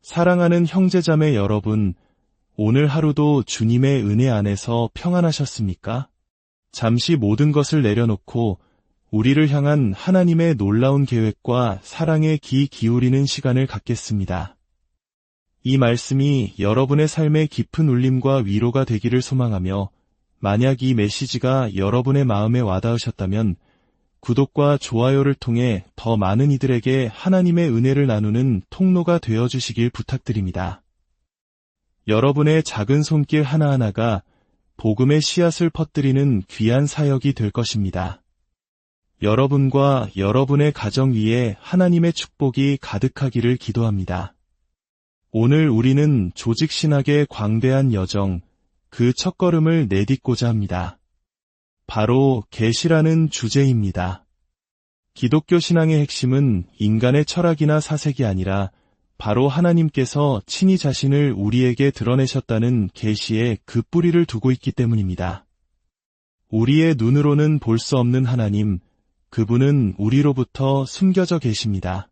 사랑하는 형제자매 여러분, 오늘 하루도 주님의 은혜 안에서 평안하셨습니까? 잠시 모든 것을 내려놓고 우리를 향한 하나님의 놀라운 계획과 사랑에 귀 기울이는 시간을 갖겠습니다. 이 말씀이 여러분의 삶에 깊은 울림과 위로가 되기를 소망하며, 만약 이 메시지가 여러분의 마음에 와닿으셨다면 구독과 좋아요를 통해 더 많은 이들에게 하나님의 은혜를 나누는 통로가 되어주시길 부탁드립니다. 여러분의 작은 손길 하나하나가 복음의 씨앗을 퍼뜨리는 귀한 사역이 될 것입니다. 여러분과 여러분의 가정 위에 하나님의 축복이 가득하기를 기도합니다. 오늘 우리는 조직신학의 광대한 여정, 그 첫걸음을 내딛고자 합니다. 바로 계시라는 주제입니다. 기독교 신앙의 핵심은 인간의 철학이나 사색이 아니라 바로 하나님께서 친히 자신을 우리에게 드러내셨다는 계시에 그 뿌리를 두고 있기 때문입니다. 우리의 눈으로는 볼 수 없는 하나님, 그분은 우리로부터 숨겨져 계십니다.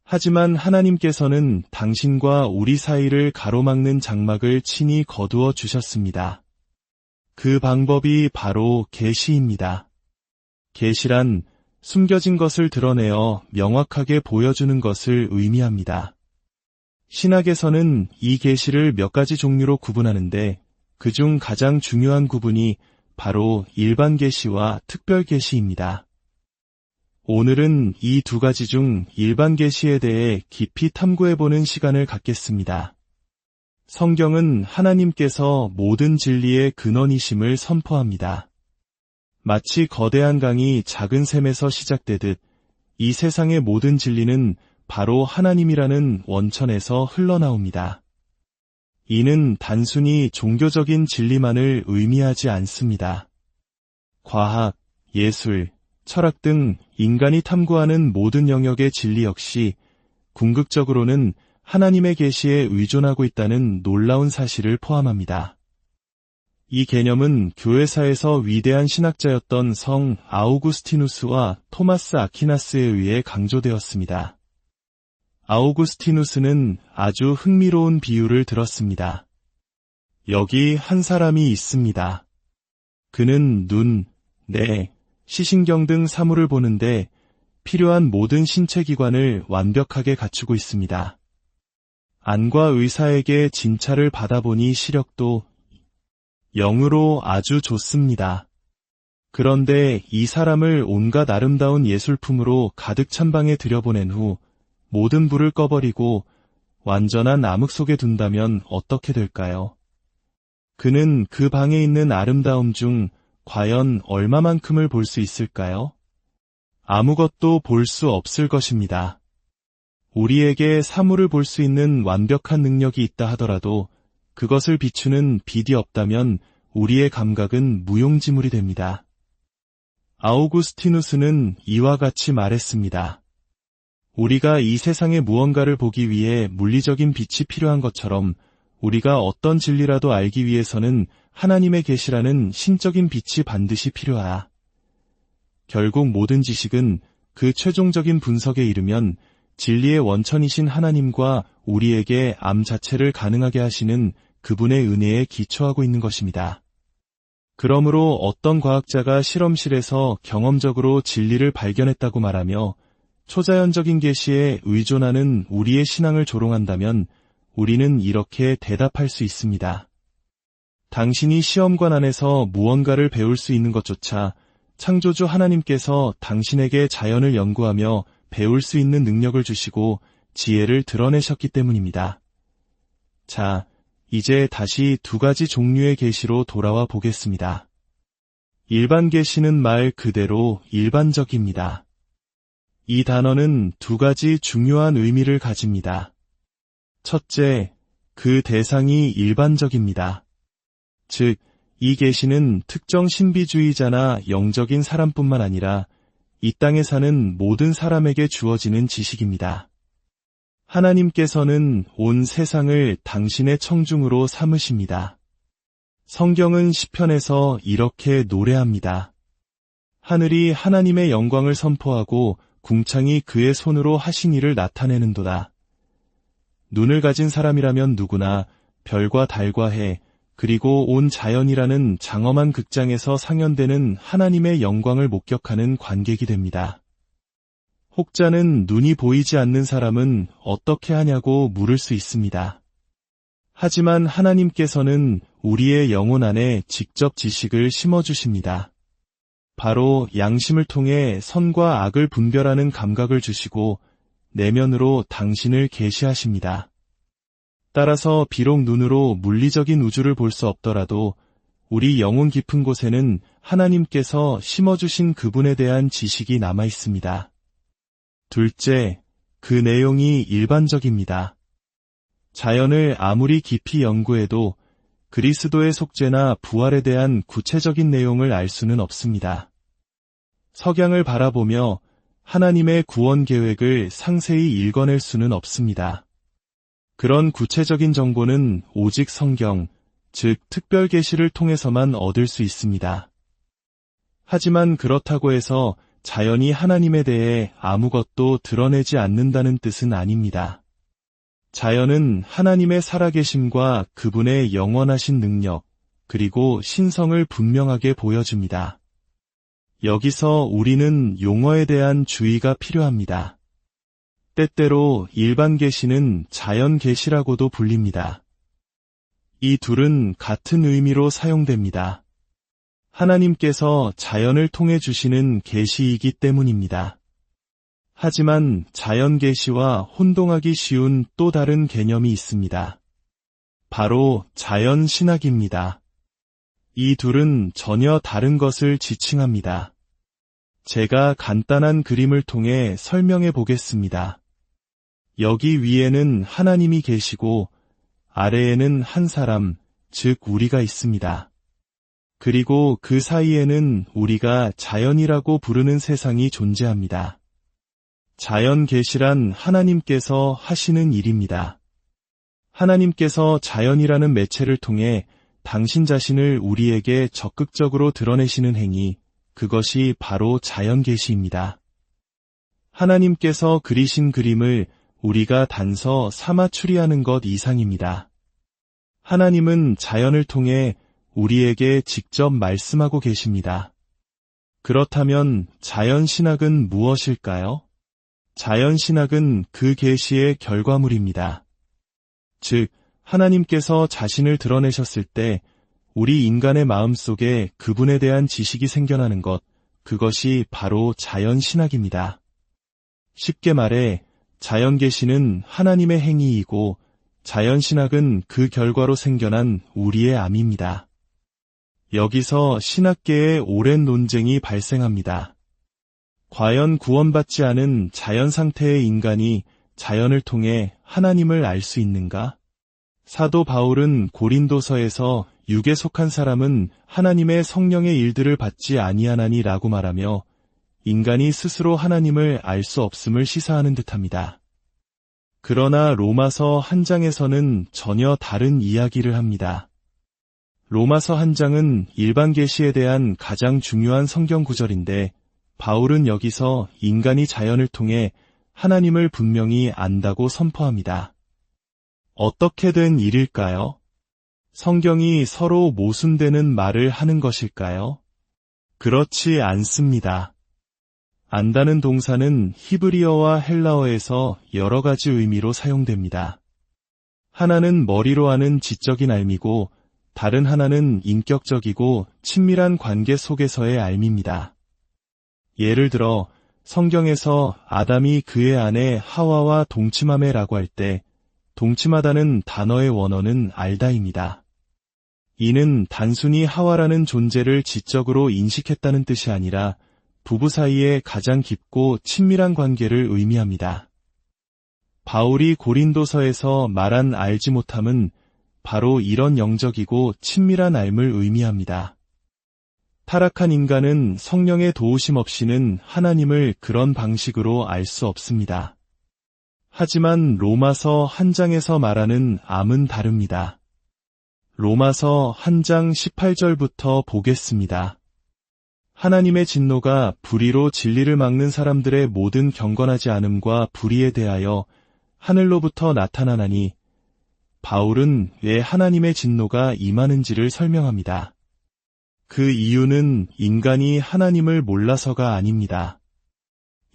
하지만 하나님께서는 당신과 우리 사이를 가로막는 장막을 친히 거두어 주셨습니다. 그 방법이 바로 계시입니다. 계시란 숨겨진 것을 드러내어 명확하게 보여주는 것을 의미합니다. 신학에서는 이 계시를 몇 가지 종류로 구분하는데, 그중 가장 중요한 구분이 바로 일반 계시와 특별 계시입니다. 오늘은 이 두 가지 중 일반 계시에 대해 깊이 탐구해보는 시간을 갖겠습니다. 성경은 하나님께서 모든 진리의 근원이심을 선포합니다. 마치 거대한 강이 작은 샘에서 시작되듯 이 세상의 모든 진리는 바로 하나님이라는 원천에서 흘러나옵니다. 이는 단순히 종교적인 진리만을 의미하지 않습니다. 과학, 예술, 철학 등 인간이 탐구하는 모든 영역의 진리 역시 궁극적으로는 하나님의 계시에 의존하고 있다는 놀라운 사실을 포함합니다. 이 개념은 교회사에서 위대한 신학자였던 성 아우구스티누스와 토마스 아퀴나스에 의해 강조되었습니다. 아우구스티누스는 아주 흥미로운 비유를 들었습니다. 여기 한 사람이 있습니다. 그는 눈, 뇌, 시신경 등 사물을 보는데 필요한 모든 신체 기관을 완벽하게 갖추고 있습니다. 안과 의사에게 진찰을 받아보니 시력도 0으로 아주 좋습니다. 그런데 이 사람을 온갖 아름다운 예술품으로 가득 찬 방에 들여보낸 후 모든 불을 꺼버리고 완전한 암흑 속에 둔다면 어떻게 될까요? 그는 그 방에 있는 아름다움 중 과연 얼마만큼을 볼 수 있을까요? 아무것도 볼 수 없을 것입니다. 우리에게 사물을 볼 수 있는 완벽한 능력이 있다 하더라도 그것을 비추는 빛이 없다면 우리의 감각은 무용지물이 됩니다. 아우구스티누스는 이와 같이 말했습니다. 우리가 이 세상의 무언가를 보기 위해 물리적인 빛이 필요한 것처럼 우리가 어떤 진리라도 알기 위해서는 하나님의 계시라는 신적인 빛이 반드시 필요하다. 결국 모든 지식은 그 최종적인 분석에 이르면 진리의 원천이신 하나님과 우리에게 암 자체를 가능하게 하시는 그분의 은혜에 기초하고 있는 것입니다. 그러므로 어떤 과학자가 실험실에서 경험적으로 진리를 발견했다고 말하며 초자연적인 계시에 의존하는 우리의 신앙을 조롱한다면 우리는 이렇게 대답할 수 있습니다. 당신이 시험관 안에서 무언가를 배울 수 있는 것조차 창조주 하나님께서 당신에게 자연을 연구하며 배울 수 있는 능력을 주시고 지혜를 드러내셨기 때문입니다. 자, 이제 다시 두 가지 종류의 계시로 돌아와 보겠습니다. 일반 계시는 말 그대로 일반적입니다. 이 단어는 두 가지 중요한 의미를 가집니다. 첫째, 그 대상이 일반적입니다. 즉, 이 계시는 특정 신비주의자나 영적인 사람뿐만 아니라 이 땅에 사는 모든 사람에게 주어지는 지식입니다. 하나님께서는 온 세상을 당신의 청중으로 삼으십니다. 성경은 시편에서 이렇게 노래합니다. 하늘이 하나님의 영광을 선포하고 궁창이 그의 손으로 하신 일을 나타내는도다. 눈을 가진 사람이라면 누구나 별과 달과 해, 그리고 온 자연이라는 장엄한 극장에서 상연되는 하나님의 영광을 목격하는 관객이 됩니다. 혹자는 눈이 보이지 않는 사람은 어떻게 하냐고 물을 수 있습니다. 하지만 하나님께서는 우리의 영혼 안에 직접 지식을 심어주십니다. 바로 양심을 통해 선과 악을 분별하는 감각을 주시고 내면으로 당신을 계시하십니다. 따라서 비록 눈으로 물리적인 우주를 볼 수 없더라도 우리 영혼 깊은 곳에는 하나님께서 심어주신 그분에 대한 지식이 남아 있습니다. 둘째, 그 내용이 일반적입니다. 자연을 아무리 깊이 연구해도 그리스도의 속죄나 부활에 대한 구체적인 내용을 알 수는 없습니다. 석양을 바라보며 하나님의 구원 계획을 상세히 읽어낼 수는 없습니다. 그런 구체적인 정보는 오직 성경, 즉 특별 계시를 통해서만 얻을 수 있습니다. 하지만 그렇다고 해서 자연이 하나님에 대해 아무것도 드러내지 않는다는 뜻은 아닙니다. 자연은 하나님의 살아계심과 그분의 영원하신 능력, 그리고 신성을 분명하게 보여줍니다. 여기서 우리는 용어에 대한 주의가 필요합니다. 때때로 일반 계시는 자연 계시라고도 불립니다. 이 둘은 같은 의미로 사용됩니다. 하나님께서 자연을 통해 주시는 계시이기 때문입니다. 하지만 자연 계시와 혼동하기 쉬운 또 다른 개념이 있습니다. 바로 자연 신학입니다. 이 둘은 전혀 다른 것을 지칭합니다. 제가 간단한 그림을 통해 설명해 보겠습니다. 여기 위에는 하나님이 계시고 아래에는 한 사람, 즉 우리가 있습니다. 그리고 그 사이에는 우리가 자연이라고 부르는 세상이 존재합니다. 자연 계시란 하나님께서 하시는 일입니다. 하나님께서 자연이라는 매체를 통해 당신 자신을 우리에게 적극적으로 드러내시는 행위, 그것이 바로 자연 계시입니다. 하나님께서 그리신 그림을 우리가 단서 삼아 추리하는 것 이상입니다. 하나님은 자연을 통해 우리에게 직접 말씀하고 계십니다. 그렇다면 자연신학은 무엇일까요? 자연신학은 그 계시의 결과물입니다. 즉, 하나님께서 자신을 드러내셨을 때 우리 인간의 마음속에 그분에 대한 지식이 생겨나는 것, 그것이 바로 자연신학입니다. 쉽게 말해 자연계시는 하나님의 행위이고 자연신학은 그 결과로 생겨난 우리의 암입니다. 여기서 신학계의 오랜 논쟁이 발생합니다. 과연 구원받지 않은 자연 상태의 인간이 자연을 통해 하나님을 알 수 있는가? 사도 바울은 고린도서에서 육에 속한 사람은 하나님의 성령의 일들을 받지 아니하나니 라고 말하며 인간이 스스로 하나님을 알 수 없음을 시사하는 듯합니다. 그러나 로마서 한 장에서는 전혀 다른 이야기를 합니다. 로마서 한 장은 일반 계시에 대한 가장 중요한 성경 구절인데 바울은 여기서 인간이 자연을 통해 하나님을 분명히 안다고 선포합니다. 어떻게 된 일일까요? 성경이 서로 모순되는 말을 하는 것일까요? 그렇지 않습니다. 안다는 동사는 히브리어와 헬라어에서 여러 가지 의미로 사용됩니다. 하나는 머리로 아는 지적인 알미고 다른 하나는 인격적이고 친밀한 관계 속에서의 알미입니다. 예를 들어 성경에서 아담이 그의 아내 하와와 동침하매라고 할 때 동침하다는 단어의 원어는 알다입니다. 이는 단순히 하와라는 존재를 지적으로 인식했다는 뜻이 아니라 부부 사이에 가장 깊고 친밀한 관계를 의미합니다. 바울이 고린도서에서 말한 알지 못함은 바로 이런 영적이고 친밀한 알을 의미합니다. 타락한 인간은 성령의 도우심 없이는 하나님을 그런 방식으로 알 수 없습니다. 하지만 로마서 한 장에서 말하는 암은 다릅니다. 로마서 한 장 18절부터 보겠습니다. 하나님의 진노가 불의로 진리를 막는 사람들의 모든 경건하지 않음과 불의에 대하여 하늘로부터 나타나나니 바울은 왜 하나님의 진노가 임하는지를 설명합니다. 그 이유는 인간이 하나님을 몰라서가 아닙니다.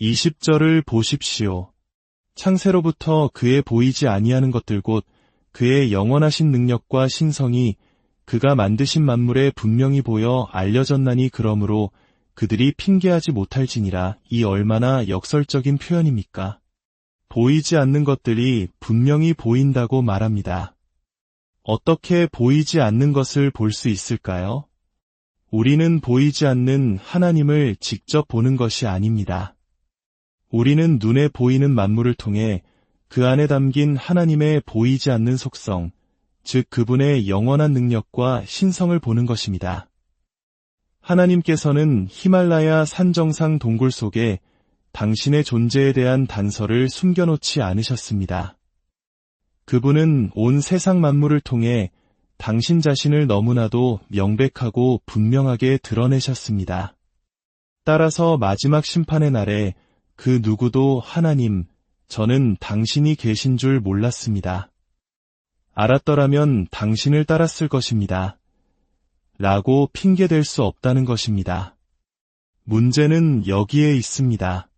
20절을 보십시오. 창세로부터 그의 보이지 아니하는 것들 곧 그의 영원하신 능력과 신성이 그가 만드신 만물에 분명히 보여 알려졌나니 그러므로 그들이 핑계하지 못할지니라. 이 얼마나 역설적인 표현입니까? 보이지 않는 것들이 분명히 보인다고 말합니다. 어떻게 보이지 않는 것을 볼 수 있을까요? 우리는 보이지 않는 하나님을 직접 보는 것이 아닙니다. 우리는 눈에 보이는 만물을 통해 그 안에 담긴 하나님의 보이지 않는 속성, 즉 그분의 영원한 능력과 신성을 보는 것입니다. 하나님께서는 히말라야 산정상 동굴 속에 당신의 존재에 대한 단서를 숨겨놓지 않으셨습니다. 그분은 온 세상 만물을 통해 당신 자신을 너무나도 명백하고 분명하게 드러내셨습니다. 따라서 마지막 심판의 날에 그 누구도 하나님, 저는 당신이 계신 줄 몰랐습니다. 알았더라면 당신을 따랐을 것입니다. 라고 핑계댈 수 없다는 것입니다. 문제는 여기에 있습니다.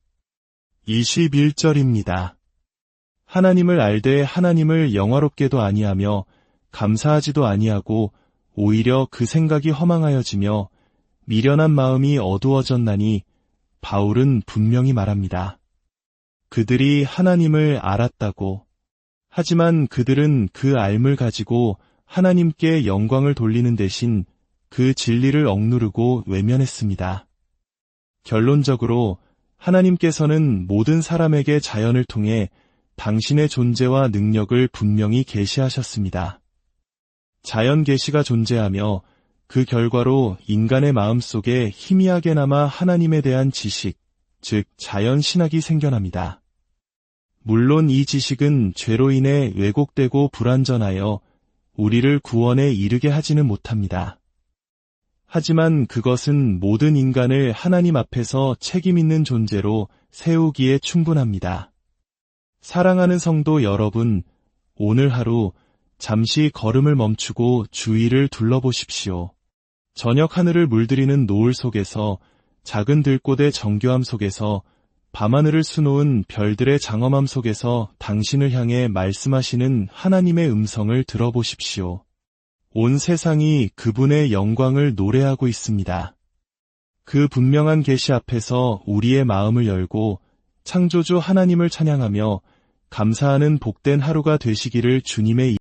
21절입니다. 하나님을 알되 하나님을 영화롭게도 아니하며 감사하지도 아니하고 오히려 그 생각이 허망하여지며 미련한 마음이 어두워졌나니 바울은 분명히 말합니다. 그들이 하나님을 알았다고. 하지만 그들은 그 알을 가지고 하나님께 영광을 돌리는 대신 그 진리를 억누르고 외면했습니다. 결론적으로 하나님께서는 모든 사람에게 자연을 통해 당신의 존재와 능력을 분명히 계시하셨습니다. 자연 계시가 존재하며 그 결과로 인간의 마음속에 희미하게나마 하나님에 대한 지식, 즉 자연 신학이 생겨납니다. 물론 이 지식은 죄로 인해 왜곡되고 불완전하여 우리를 구원에 이르게 하지는 못합니다. 하지만 그것은 모든 인간을 하나님 앞에서 책임있는 존재로 세우기에 충분합니다. 사랑하는 성도 여러분, 오늘 하루 잠시 걸음을 멈추고 주위를 둘러보십시오. 저녁 하늘을 물들이는 노을 속에서, 작은 들꽃의 정교함 속에서, 밤하늘을 수놓은 별들의 장엄함 속에서 당신을 향해 말씀하시는 하나님의 음성을 들어보십시오. 온 세상이 그분의 영광을 노래하고 있습니다. 그 분명한 계시 앞에서 우리의 마음을 열고 창조주 하나님을 찬양하며 감사하는 복된 하루가 되시기를 주님의